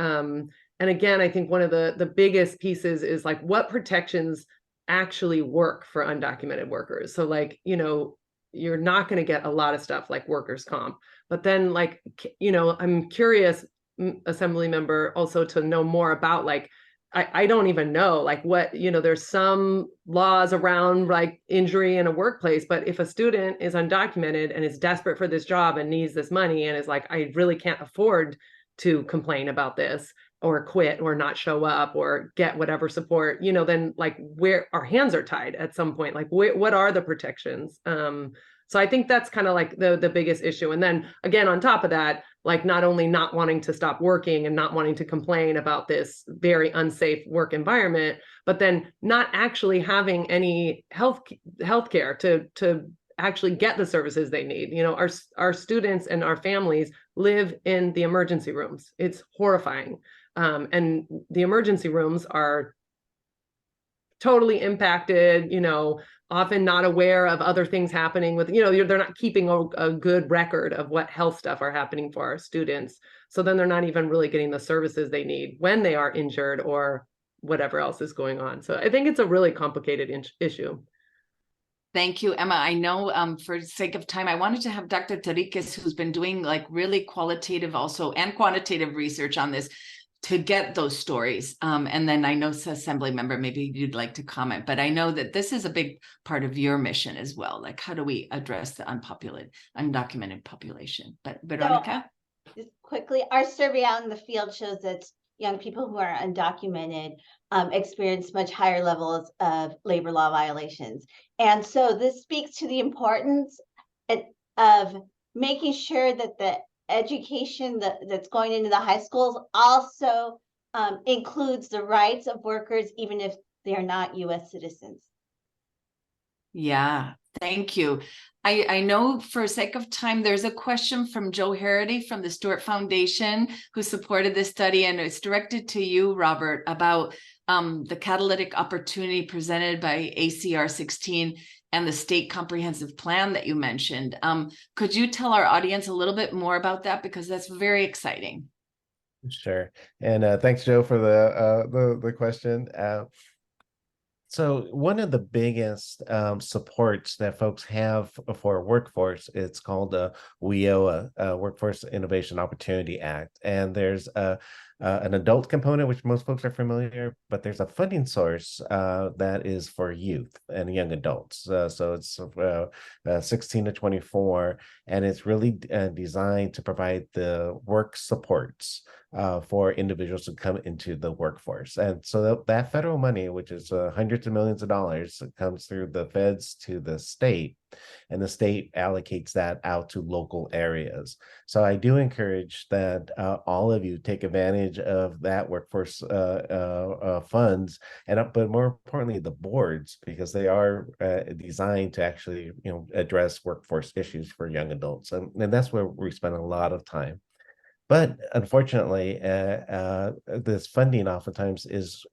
And again, I think one of the biggest pieces is like what protections actually work for undocumented workers. So like, you know, you're not going to get a lot of stuff like workers' comp, but then like, you know, I'm curious, Assembly member, also to know more about like, I don't even know like what, you know, there's some laws around like injury in a workplace, but if a student is undocumented and is desperate for this job and needs this money and is like, I really can't afford to complain about this or quit or not show up or get whatever support, you know, then like where our hands are tied at some point, like what are the protections? So I think that's kind of like the biggest issue. And then again, on top of that, like not only not wanting to stop working and not wanting to complain about this very unsafe work environment, but then not actually having any health care to actually get the services they need. You know, our students and our families live in the emergency rooms. It's horrifying. And the emergency rooms are totally impacted, you know, often not aware of other things happening with, you know, they're not keeping a good record of what health stuff are happening for our students. So then they're not even really getting the services they need when they are injured or whatever else is going on. So I think it's a really complicated issue. Thank you, Emma. I know for sake of time, I wanted to have Dr. Terriquez, who's been doing like really qualitative also and quantitative research on this, to get those stories. And then I know Assembly member, maybe you'd like to comment, but I know that this is a big part of your mission as well. Like, how do we address the undocumented population? But Veronica? So, just quickly, our survey out in the field shows that young people who are undocumented experience much higher levels of labor law violations. And so this speaks to the importance of making sure that the education that's going into the high schools also includes the rights of workers, even if they are not U.S. citizens. Yeah, thank you. I know for sake of time, there's a question from Joe Harity from the Stewart Foundation who supported this study, and it's directed to you, Robert, about the catalytic opportunity presented by ACR 16 and the state comprehensive plan that you mentioned. Could you tell our audience a little bit more about that? Because that's very exciting. Sure. And thanks, Joe, for the question. So one of the biggest supports that folks have for workforce, it's called the WIOA, Workforce Innovation Opportunity Act. And there's an adult component, which most folks are familiar, but there's a funding source that is for youth and young adults. So it's 16 to 24, and it's really designed to provide the work supports for individuals to come into the workforce. And so that federal money, which is hundreds of millions of dollars, comes through the feds to the state, and the state allocates that out to local areas. So I do encourage that all of you take advantage of that workforce funds, but more importantly, the boards, because they are designed to actually, address workforce issues for young adults, and that's where we spend a lot of time. But unfortunately, this funding oftentimes is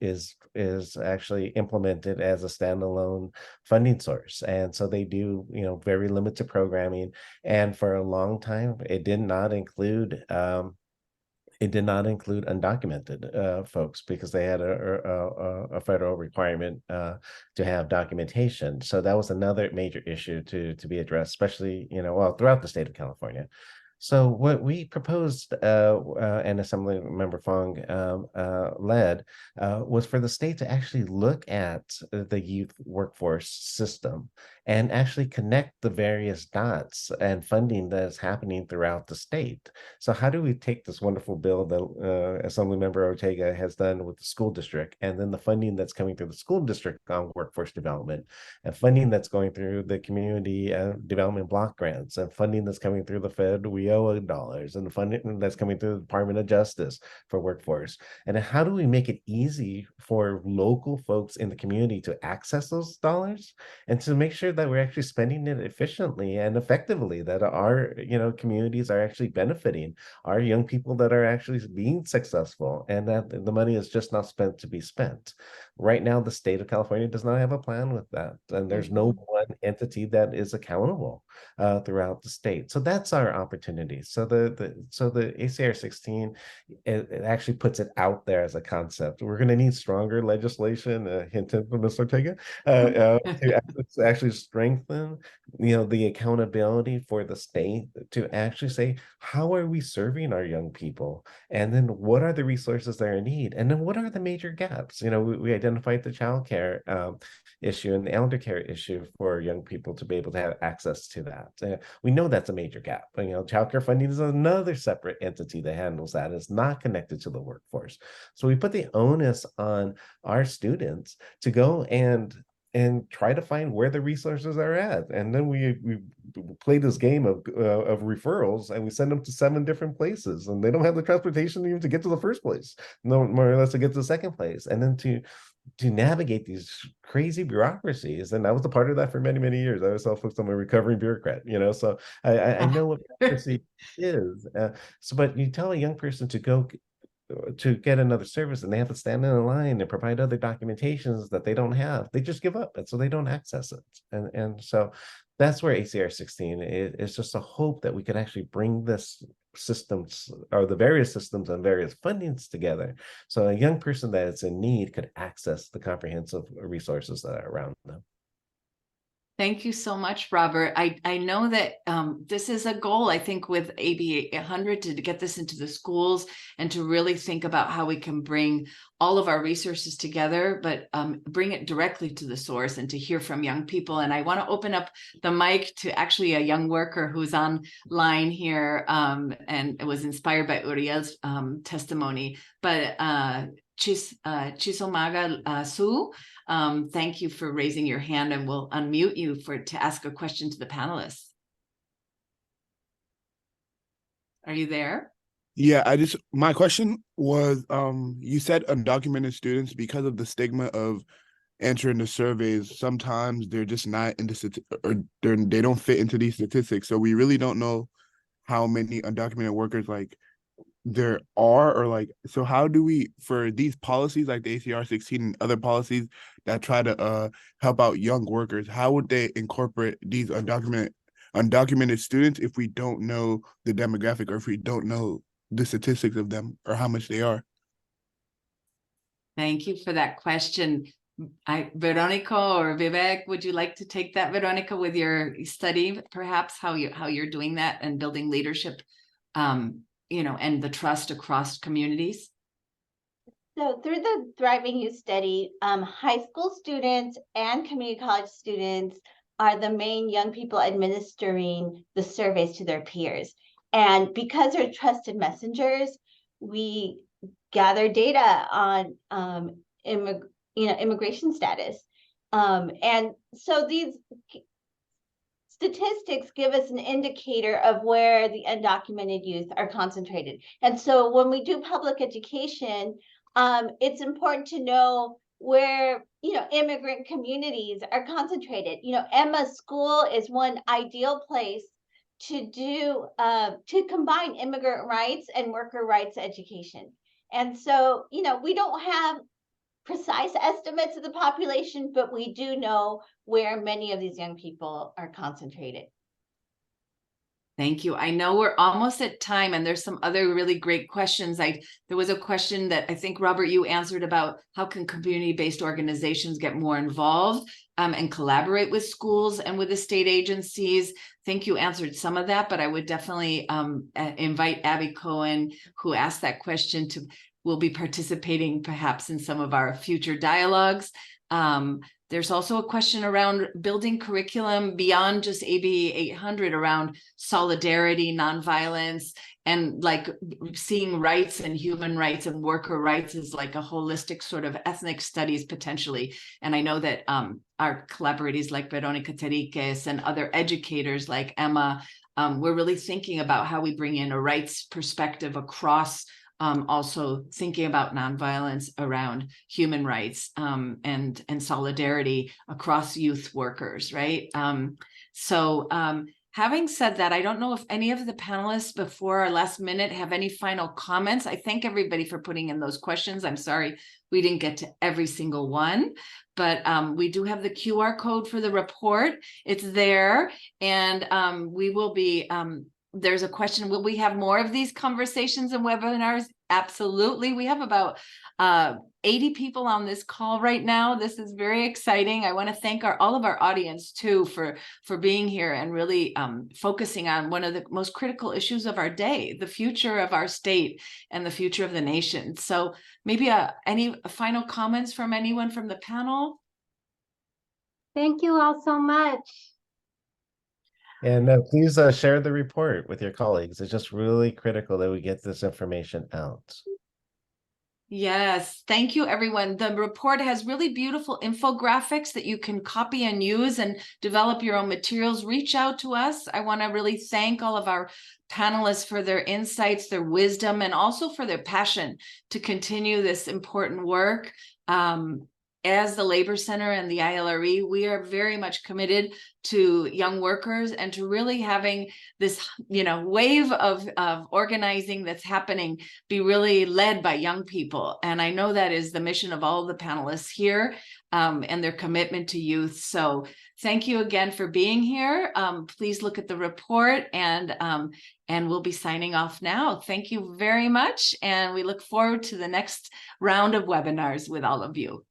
actually implemented as a standalone funding source, and so they do very limited programming. And for a long time, it did not include undocumented folks, because they had a federal requirement to have documentation. So that was another major issue to be addressed, especially throughout the state of California. So what we proposed, and Assemblymember Fong led, was for the state to actually look at the youth workforce system and actually connect the various dots and funding that is happening throughout the state. So how do we take this wonderful bill that Assemblymember Ortega has done with the school district, and then the funding that's coming through the school district on workforce development, and funding that's going through the community development block grants, and funding that's coming through the Fed WIOA dollars, and the funding that's coming through the Department of Justice for workforce? And how do we make it easy for local folks in the community to access those dollars, and to make sure that we're actually spending it efficiently and effectively, that our communities are actually benefiting, our young people that are actually being successful, and that the money is just not spent to be spent. Right now, the state of California does not have a plan with that, and there's no one one entity that is accountable throughout the state. So that's our opportunity. So the ACR 16, it actually puts it out there as a concept. We're going to need stronger legislation, hint from Ms. Ortega, to actually strengthen, the accountability for the state to actually say, how are we serving our young people? And then what are the resources that are in need? And then what are the major gaps? We identified the child care issue and the elder care issue for young people to be able to have access to that. We know that's a major gap. Child care funding is another separate entity that handles that. It's not connected to the workforce. So we put the onus on our students to go and try to find where the resources are at. And then we play this game of referrals, and we send them to 7 different places, and they don't have the transportation even to get to the first place, no more or less to get to the second place. And then to navigate these crazy bureaucracies. And I was a part of that for many, many years. I was self-focused on a recovering bureaucrat, so I know what bureaucracy is. But you tell a young person to go to get another service, and they have to stand in a line and provide other documentations that they don't have. They just give up, and so they don't access it. And so that's where ACR 16 is just a hope that we could actually bring this systems, or the various systems and various fundings together, so a young person that is in need could access the comprehensive resources that are around them. Thank you so much, Robert. I know that this is a goal, I think, with AB 800 to get this into the schools and to really think about how we can bring all of our resources together, but bring it directly to the source and to hear from young people. And I want to open up the mic to actually a young worker who's online here, and it was inspired by Uriel's testimony. But Chisomaga Su, thank you for raising your hand, and we'll unmute you to ask a question to the panelists. Are you there? Yeah, my question was, you said undocumented students, because of the stigma of answering the surveys, sometimes they're just not in they don't fit into these statistics. So we really don't know how many undocumented workers there are, or so how do we, for these policies like the ACR 16 and other policies that try to help out young workers, how would they incorporate these undocumented students if we don't know the demographic, or if we don't know the statistics of them or how much they are? Thank you for that question. Veronica or Vivek, would you like to take that, Veronica, with your study, perhaps how you're doing that and building leadership, and the trust across communities? So through the Thriving Youth Study, high school students and community college students are the main young people administering the surveys to their peers. And because they're trusted messengers, we gather data on immigration status. And so these statistics give us an indicator of where the undocumented youth are concentrated. And so when we do public education, it's important to know where immigrant communities are concentrated. Emma's school is one ideal place to combine immigrant rights and worker rights education. And so we don't have precise estimates of the population, but we do know where many of these young people are concentrated. Thank you. I know we're almost at time, and there's some other really great questions. There was a question that I think, Robert, you answered about how can community-based organizations get more involved and collaborate with schools and with the state agencies. I think you answered some of that, but I would definitely invite Abby Cohen, who asked that question, will be participating perhaps in some of our future dialogues. There's also a question around building curriculum beyond just AB 800 around solidarity, nonviolence, and seeing rights and human rights and worker rights as a holistic sort of ethnic studies potentially. And I know that our collaborators like Veronica Terriquez and other educators like Emma, we're really thinking about how we bring in a rights perspective across also thinking about nonviolence around human rights and solidarity across youth workers, right? So Having said that, I don't know if any of the panelists before our last minute have any final comments. I thank everybody for putting in those questions. I'm sorry we didn't get to every single one, but we do have the QR code for the report. It's there, and we will be, there's a question, will we have more of these conversations and webinars? Absolutely. We have about 80 people on this call right now. This is very exciting. I want to thank all of our audience too for being here and really focusing on one of the most critical issues of our day, the future of our state and the future of the nation. So maybe any final comments from anyone from the panel? Thank you all so much. And please share the report with your colleagues. It's just really critical that we get this information out. Yes, thank you, everyone. The report has really beautiful infographics that you can copy and use and develop your own materials. Reach out to us. I want to really thank all of our panelists for their insights, their wisdom, and also for their passion to continue this important work. As the Labor Center and the ILRE, we are very much committed to young workers and to really having this, wave of organizing that's happening be really led by young people. And I know that is the mission of all the panelists here and their commitment to youth. So thank you again for being here. Please look at the report, and we'll be signing off now. Thank you very much. And we look forward to the next round of webinars with all of you.